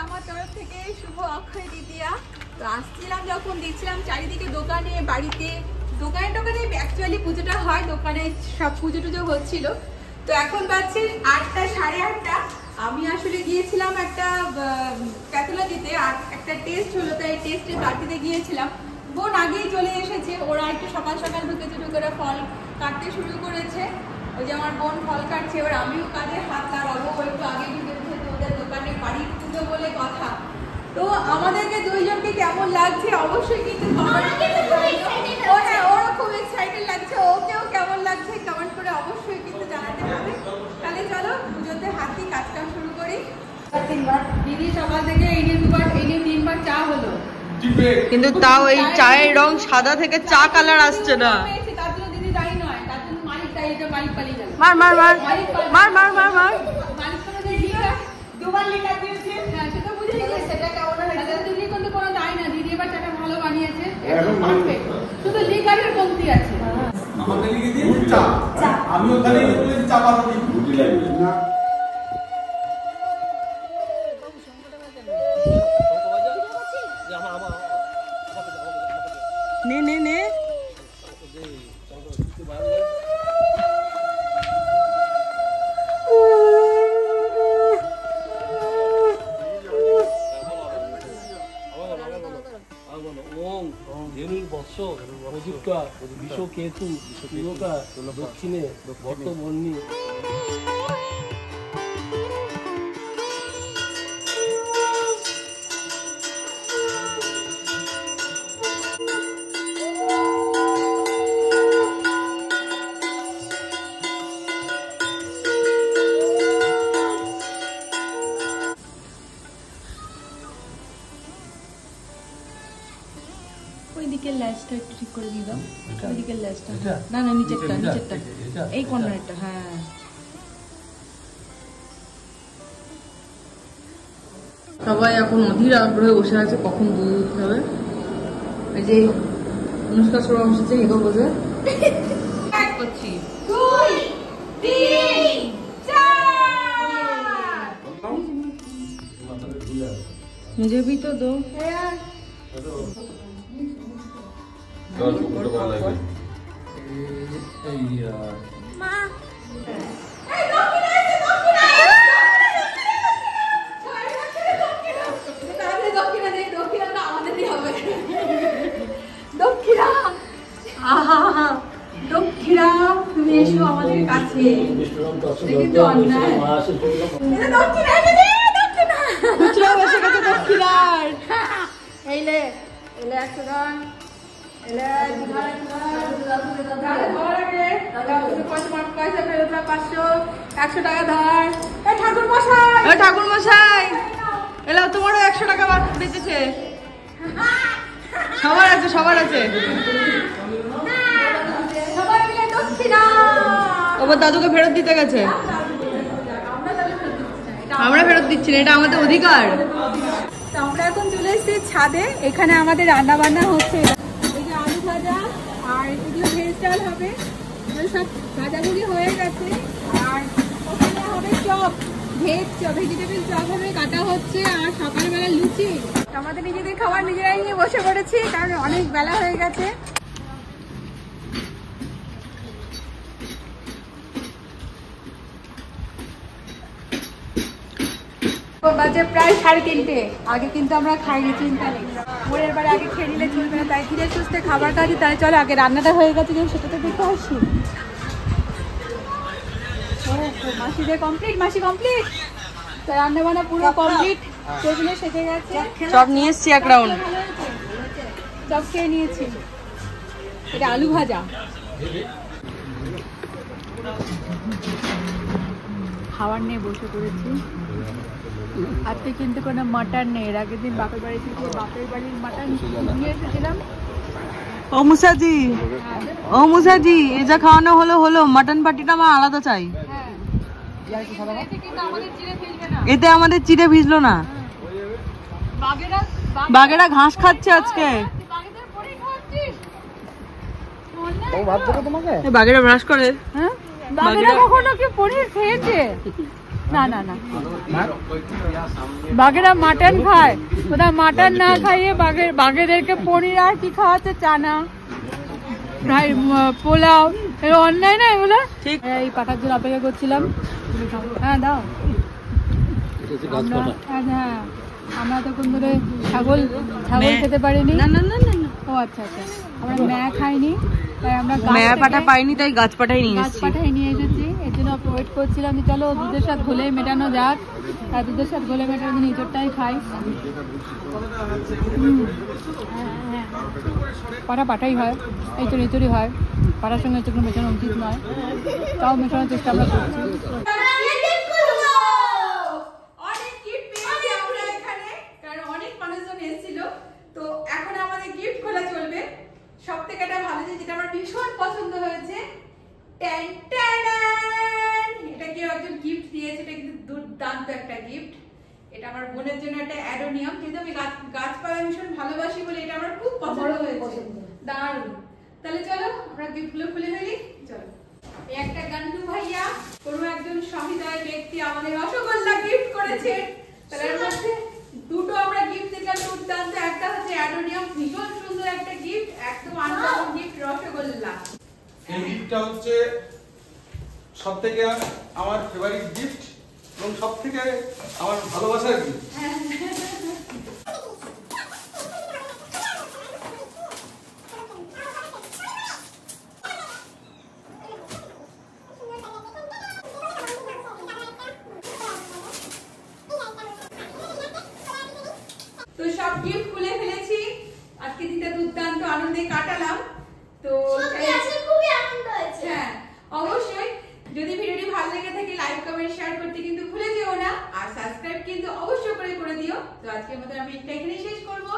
আমার তরফ থেকে শুভ অক্ষয় তৃতীয়া। তো আসছিলাম যখন দেখছিলাম চারিদিকে দোকানে বাড়িতে দোকানে টোকানে অ্যাকচুয়ালি পুজোটা হয়, দোকানে সব পুজো টুজো হচ্ছিল। তো এখন বাজছে 8টা সাড়ে 8টা। আমি আসলে গিয়েছিলাম একটা প্যাথোলজিতে, আর একটা টেস্ট হলো, তাই টেস্টের পার্টিতে গিয়েছিলাম। বোন আগেই চলে এসেছে, ওরা একটু সকাল সকাল ঢুকেছে, ঢুকে ফল কাটতে শুরু করেছে। ওই যে আমার বোন ফল কাটছে, এবার আমিও কাজে হাত লাগাবো, একটু আগে ঢুকেছে তো ওদের দোকানে বাড়ির পুজো বলে কথা। তো আমাদেরকে দুইজনকে কেমন লাগছে অবশ্যই কিন্তু ওরা খুব এক্সাইটেড লাগছে, ওকেও কেমন লাগছে কমেন্ট করে অবশ্যই কিন্তু জানাতে হবে। তাহলে চলো পুজোতে হাতি কাজ কাম শুরু করি। দিদি সকাল থেকে এই নিয়ে 3বার চা হলো, কিন্তু তাও এই চায়ের রং সাদা থেকে চা কালার আসছে না। তার জন্য দিদি দায়ী নয়, তার জন্য মালিক দায়ী, এটা মালিক পালিয়ে যাবে। মার মার মার মার মার মার মার মালিক করে দিদি 2বার লিটার দিয়েছে। হ্যাঁ সেটা বুঝে গেছে, সেটা কেমন হয় দিদি কিন্তু কোনো দায়ী না। দিদি এবার চাটা ভালো বানিয়েছে, শুধু লিকারের কমতি আছে। আমাকে লিখে দিয়েছে চা, আমি ওখানে বলেছি চা বানাবি গুটি লাগবে না। নে নে নে কেতু দক্ষিণে বর্তমন্নী ওইদিকের ল্যাচটা একটু ঠিক করে দিয়ে দাও, ওইদিকের ল্যাচটা না না নিচেরটা এই কর্নারটা। হ্যাঁ সবাই এখন অধীর আগ্রহে বসে আছে কখন দুধ উঠতে হবে। এই যে অনুষ্কা শর্মা বসেছে এগো বোঝে করছি। 2 3 4 मुझे भी तो दो। দক্ষিণা তুমি এসো আমাদের কাছে, ঠাকুর মশাই এলা তোমারও 100 টাকা বেঁচেছে। সবার আছে সবার আছে। ওর দাদুকে ফেরত দিতে গেছে, আমরা ফেরত দিচ্ছি না, এটা আমাদের অধিকার। আমরা এখন চলে এসেছি ছাদে, এখানে আমাদের রান্না বান্না হচ্ছে। এই যে আলু ভাজা আর এগুলো ভেজ ডাল হবে, সব ভাজাভুজি হয়ে গেছে। আর ওখানে হবে চপ, ভেজিটেবিল চপ হবে, কাটা হচ্ছে। আর সকালবেলা লুচি। আমাদের নিজেদের খাবার নিজেরাই নিয়ে বসে পড়েছি, কারণ অনেক বেলা হয়ে গেছে। বাজে প্রায় 3:30। আগে কিন্তু আমরা খাইনি, চিন্তা নেই, পরের বারে আগে খেয়ে নিলে চলবে না, তাই ধীরে সুস্থে খাবার কাজে। তাই চলো আগে রান্নাটা হয়ে গেছে যে সেটা তো দেখে আসি। মাসিদের কমপ্লিট, মাসি কমপ্লিট, রান্না বান্না পুরো কমপ্লিট, টেবিলে সেজে গেছে। চপ নিয়ে এসছি 1 রাউন্ড, চপ খেয়ে নিয়েছি। এটা আলু ভাজা, খাবার নিয়ে বসে পড়েছি। আজকে কিন্তু কোনো মাটন নেই, এর আগের দিন বাপের বাড়ি থেকে বাপের বাড়ির মাটন নিয়ে এসেছিলাম। ও মুসাজি এই যা খাওয়ানো হলো মাটন পার্টিটা আমার আলাদা চাই। এতে আমাদের চিড়ে ভিজলো না। বাঘেরা ঘাস খাচ্ছে আজকে। ভাত দেবো তোমাকে? বাঘেরা ব্রাশ করে। বাঘেরা কখনো কি পনির খেয়েছে? না না না, বাঘেরা মাটন খায়, ওরা মাটন না খাইয়ে বাঘেদেরকে পনির আর কি খাওয়াচ্ছে, চানা ফ্রাই পোলাও, এগুলো অন্যায় না এগুলো। ঠিক, এই পাঠার জন্য অপেক্ষা করছিলাম। হ্যাঁ দাও। হ্যাঁ আমরা তখন ধরে ছাগল খেতে পারিনি। না না না না, ও আচ্ছা আচ্ছা, আমরা ম্যা খাইনি, তাই আমরা ম্যা পাঠা পাইনি, তাই গাছ পাঠাই নিয়ে এসেছি। এর জন্য ওয়েট করছিলাম যে চলো দুধের সাথে ঘোলে মেটানো যাক, আর দুধের সাথে ঘোলে মেটানো দিন ইঁচড়টাই খাই। হ্যাঁ পাঠা পাঠাই হয়, ইঁচড় ইঁচড়ই হয়, পাঠার সঙ্গে ইঁচড় মেটানো উচিত নয়, তাও মেটানোর চেষ্টা আমরা করছি। তো এখন আমাদের গিফট খোলা চলবে। সব থেকে একটা ভালো জিনিস যেটা আমার ভীষণ পছন্দ হয়েছে, এটা কেউ একজন গিফট দিয়েছে, এটা কিন্তু দুর্দান্ত একটা গিফট। এটা আমার বোনের জন্য একটা অ্যাডোনিয়াম, যেহেতু আমি গাছপালা ভীষণ ভালোবাসি বলে এটা আমার খুব পছন্দ হয়েছে, দারুণ। তাহলে চলো আমরা গিফটগুলো খুলে ফেলি, চলো। এই একটা গান্ডু ভাইয়া কোনো একজন সহৃদয় ব্যক্তি আমাদের রসগোল্লা গিফট করেছে, তাহলে এর মধ্যে দুটো আমরা গিফট দিলাম দুর্দান্ত। একটা হচ্ছে অ্যাডোনিয়াম, ভীষণ সুন্দর একটা গিফট, একদম আনকমন গিফট রসগোল্লা। এই গিফটটা হচ্ছে সবথেকে আমার ফেভারিট গিফট এবং সবথেকে আমার ভালোবাসার গিফট। তো সব গিফট খুলে ফেলেছি, আজকে দিনটা দুর্দান্ত আনন্দে কাটালাম। তো খুবই আনন্দ হয়েছে। হ্যাঁ অবশ্যই, যদি ভিডিওটি ভালো লেগে থাকে লাইক কমেন্ট শেয়ার করতে কিন্তু ভুলে যেও না, আর সাবস্ক্রাইব কিন্তু অবশ্যই করে দিও। তো আজকের মতো আমি এখানেই শেষ করবো।